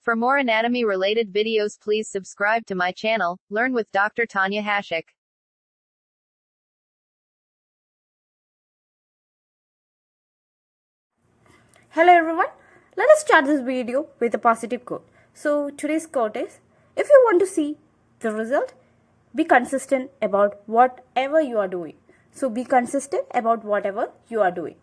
For more anatomy-related videos, please subscribe to my channel, Learn with Dr. Tanya Hashik. Hello everyone, let us start this video with a positive quote. So today's quote is, if you want to see the result, be consistent about whatever you are doing. So be consistent about whatever you are doing.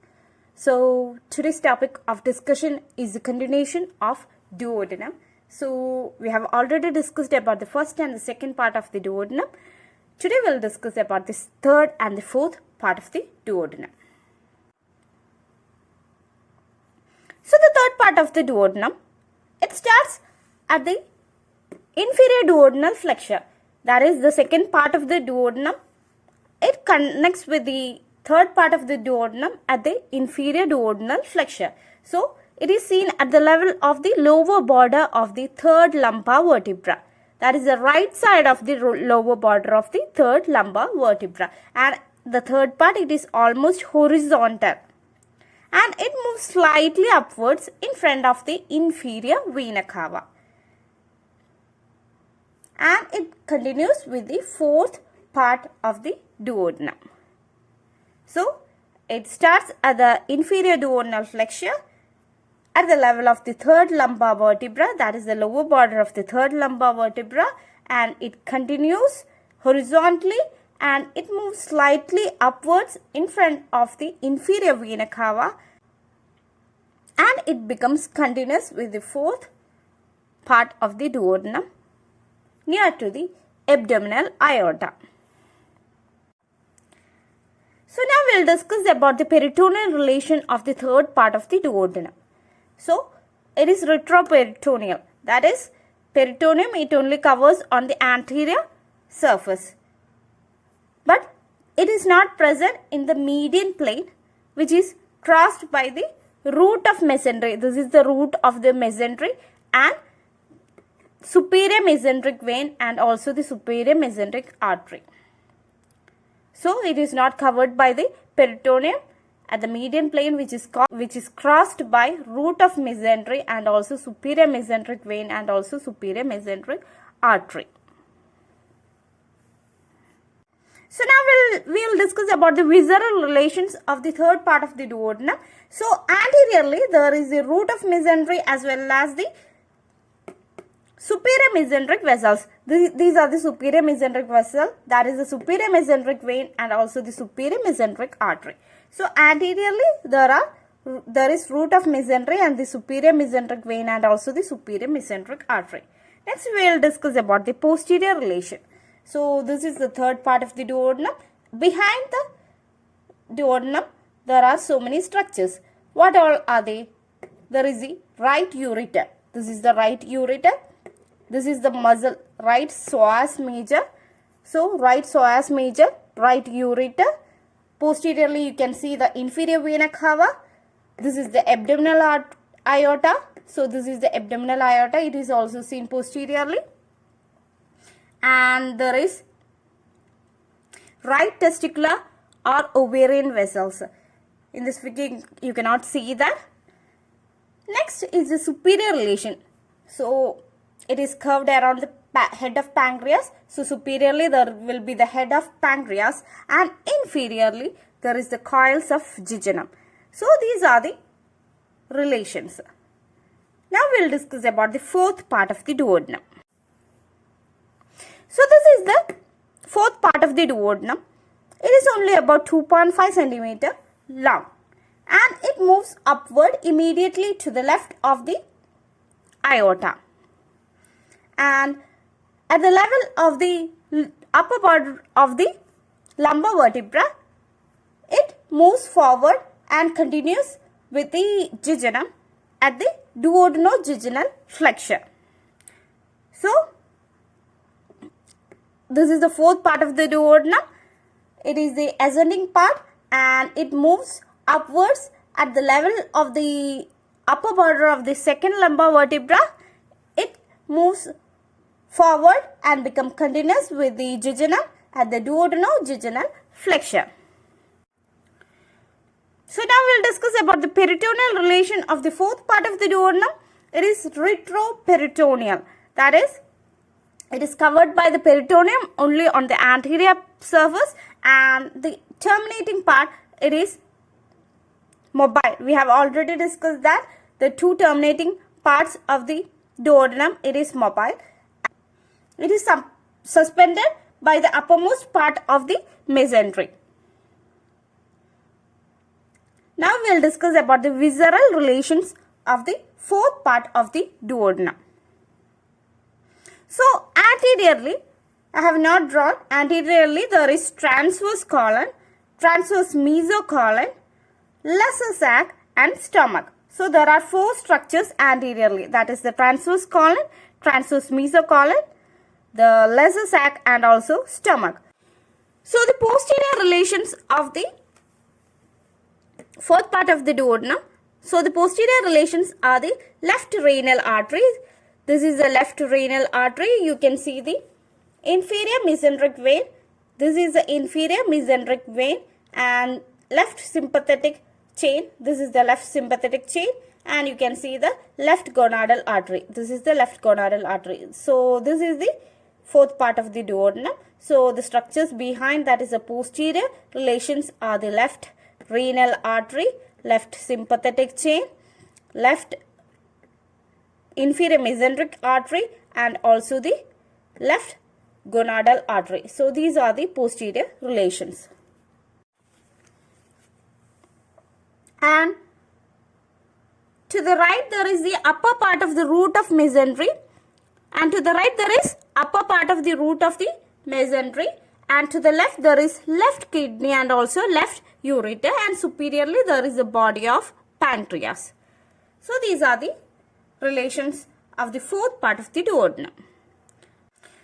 So today's topic of discussion is the continuation of duodenum. So we have already discussed about the first and the second part of the duodenum. Today we will discuss about this third and the fourth part of the duodenum. So the third part of the duodenum, it starts at the inferior duodenal flexure. That is the second part of the duodenum. It connects with the third part of the duodenum at the inferior duodenal flexure. So it is seen at the level of the lower border of the third lumbar vertebra. That is the right side of the lower border of the third lumbar vertebra. And the third part, it is almost horizontal. And it moves slightly upwards in front of the inferior vena cava. And it continues with the fourth part of the duodenum. So, it starts at the inferior duodenal flexure at the level of the third lumbar vertebra, that is the lower border of the third lumbar vertebra, and it continues horizontally and it moves slightly upwards in front of the inferior vena cava, and it becomes continuous with the fourth part of the duodenum near to the abdominal aorta. So now we will discuss about the peritoneal relation of the third part of the duodenum. So it is retroperitoneal, that is peritoneum, it only covers on the anterior surface, but it is not present in the median plane, which is crossed by the root of mesentery. This is the root of the mesentery and superior mesenteric vein and also the superior mesenteric artery. So it is not covered by the peritoneum at the median plane, which is crossed by root of mesentery and also superior mesenteric vein and also superior mesenteric artery. So now we'll discuss about the visceral relations of the third part of the duodenum. So anteriorly there is the root of mesentery as well as the superior mesenteric vessels. These are the superior mesenteric vessel, that is the superior mesenteric vein and also the superior mesenteric artery. So anteriorly there is root of mesentery and the superior mesenteric vein and also the superior mesenteric artery. Next we will discuss about the posterior relation. So this is the third part of the duodenum. Behind the duodenum there are so many structures. What all are they? There is the right ureter. This is the right ureter. This is the muscle, right psoas major. So right psoas major, right ureter. Posteriorly you can see the inferior vena cava. This is the abdominal aorta. So this is the abdominal aorta. It is also seen posteriorly. And there is right testicular or ovarian vessels. In this figure you cannot see that. Next is the superior relation. So it is curved around the head of pancreas. So superiorly there will be the head of pancreas and inferiorly there is the coils of jejunum. So these are the relations. Now we will discuss about the fourth part of the duodenum. So this is the fourth part of the duodenum. It is only about 2.5 cm long and it moves upward immediately to the left of the aorta. And at the level of the upper border of the lumbar vertebra, it moves forward and continues with the jejunum at the duodenojejunal flexure. So this is the fourth part of the duodenum. It is the ascending part and it moves upwards at the level of the upper border of the second lumbar vertebra. It moves forward and become continuous with the jejunum at the duodenojejunal flexure. So now we will discuss about the peritoneal relation of the fourth part of the duodenum it is retroperitoneal. That is, it is covered by the peritoneum only on the anterior surface, and the terminating part, it is mobile. We have already discussed that the two terminating parts of the duodenum, it is mobile. It is suspended by the uppermost part of the mesentery. Now we will discuss about the visceral relations of the fourth part of the duodenum. So anteriorly, I have not drawn. Anteriorly there is transverse colon, transverse mesocolon, lesser sac and stomach. So there are four structures anteriorly, that is the transverse colon, transverse mesocolon, the lesser sac and also stomach. So the posterior relations of the fourth part of the duodenum. So the posterior relations are the left renal artery. This is the left renal artery. You can see the inferior mesenteric vein. This is the inferior mesenteric vein and left sympathetic chain. This is the left sympathetic chain, and you can see the left gonadal artery. This is the left gonadal artery. So this is the fourth part of the duodenum. So the structures behind, that is the posterior relations, are the left renal artery, left sympathetic chain, left inferior mesenteric artery and also the left gonadal artery. So these are the posterior relations. And to the right there is the upper part of the root of mesentery, and to the right there is upper part of the root of the mesentery, and to the left there is left kidney and also left ureter, and superiorly there is a body of pancreas. So these are the relations of the fourth part of the duodenum.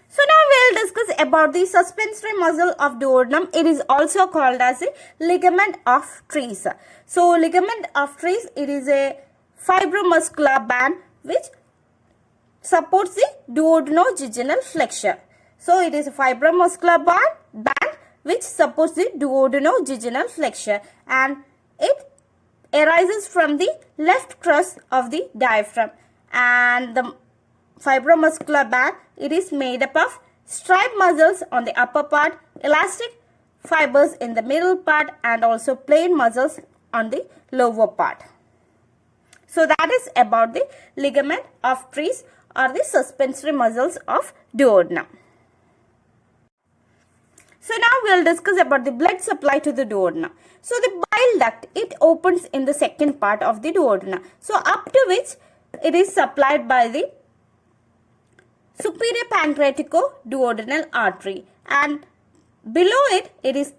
So now we will discuss about the suspensory muscle of duodenum. It is also called as a ligament of Treves. So ligament of Treves, it is a fibromuscular band which supports the duodenojejunal flexure. So it is a fibromuscular band which supports the duodenojejunal flexure, and it arises from the left crus of the diaphragm, and the fibromuscular band, it is made up of stripe muscles on the upper part, elastic fibers in the middle part and also plain muscles on the lower part. So that is about the ligament of Treves or the suspensory muscles of duodenum. So now we will discuss about the blood supply to the duodenum. So the bile duct, it opens in the second part of the duodenum. So up to which it is supplied by the superior pancreatico-duodenal artery, and below it, it is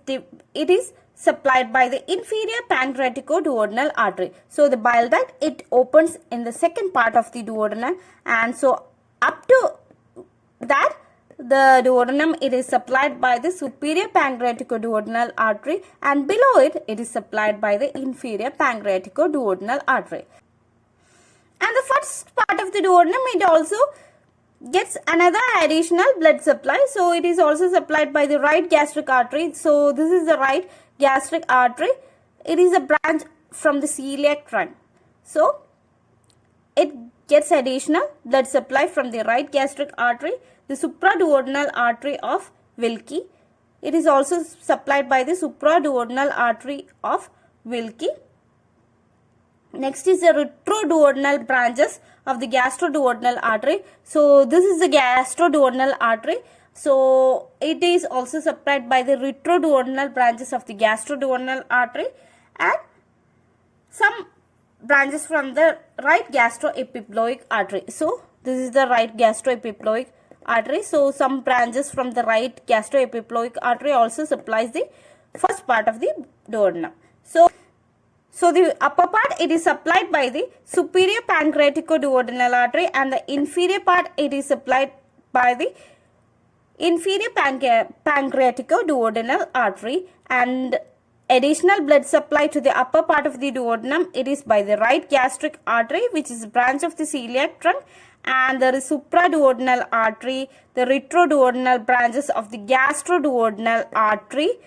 supplied by the inferior pancreatico-duodenal artery. So the bile duct, it opens in the second part of the duodenum, and so up to that, the duodenum, it is supplied by the superior pancreatico-duodenal artery, and below it, it is supplied by the inferior pancreatico-duodenal artery. And the first part of the duodenum, it also gets another additional blood supply. So it is also supplied by the right gastric artery. So this is the right gastric artery. It is a branch from the celiac trunk. So it gets additional blood supply from the right gastric artery, the supraduodenal artery of Wilkie. It is also supplied by the supraduodenal artery of Wilkie. Next is the retroduodenal branches of the gastroduodenal artery. So this is the gastroduodenal artery. So it is also supplied by the retroduodenal branches of the gastroduodenal artery and some branches from the right gastroepiploic artery. So this is the right gastroepiploic artery. So some branches from the right gastroepiploic artery also supplies the first part of the duodenum. So the upper part, it is supplied by the superior pancreatico-duodenal artery, and the inferior part, it is supplied by the inferior pancreatico-duodenal artery, and additional blood supply to the upper part of the duodenum, it is by the right gastric artery, which is a branch of the celiac trunk, and there is supraduodenal artery, the retroduodenal branches of the gastroduodenal artery,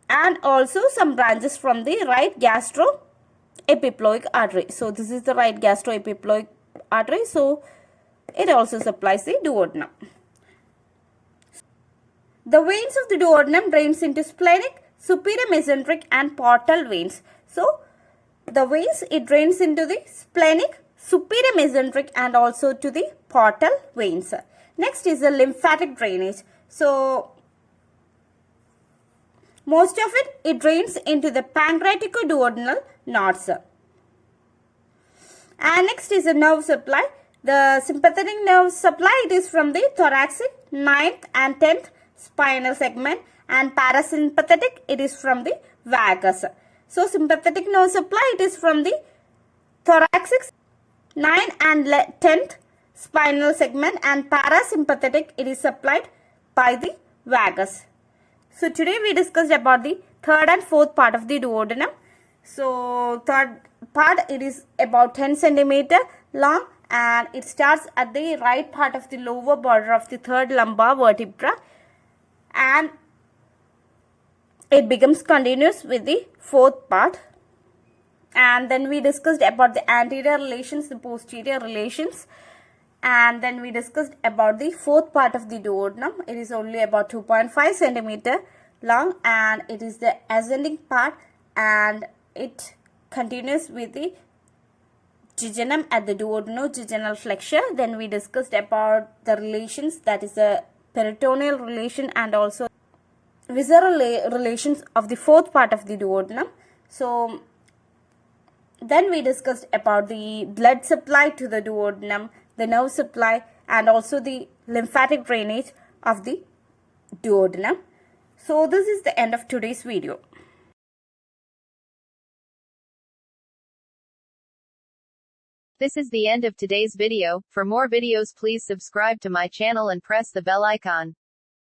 and also some branches from the right gastroepiploic artery. So this is the right gastroepiploic artery, so it also supplies the duodenum. The veins of the duodenum drains into splenic, superior mesenteric and portal veins. So, the veins, it drains into the splenic, superior mesenteric and also to the portal veins. Next is the lymphatic drainage. So, most of it drains into the pancreatico-duodenal nodes. And next is the nerve supply. The sympathetic nerve supply, it is from the thoracic, 9th and 10th spinal segment, and parasympathetic, it is from the vagus. So, sympathetic nerve supply, it is from the thoracic, 9th and 10th spinal segment, and parasympathetic, it is supplied by the vagus. So, today we discussed about the third and fourth part of the duodenum. So, third part, it is about 10 centimeter long, and it starts at the right part of the lower border of the third lumbar vertebra, and it becomes continuous with the fourth part. And then we discussed about the anterior relations, the posterior relations, and then we discussed about the fourth part of the duodenum. It is only about 2.5 centimeter long, and it is the ascending part, and it continues with the jejunum at the duodenojejunal flexure. Then we discussed about the relations, that is the peritoneal relation and also visceral relations of the fourth part of the duodenum. So, then we discussed about the blood supply to the duodenum, the nerve supply and also the lymphatic drainage of the duodenum. So, this is the end of today's video. This is the end of today's video. For more videos, please subscribe to my channel and press the bell icon.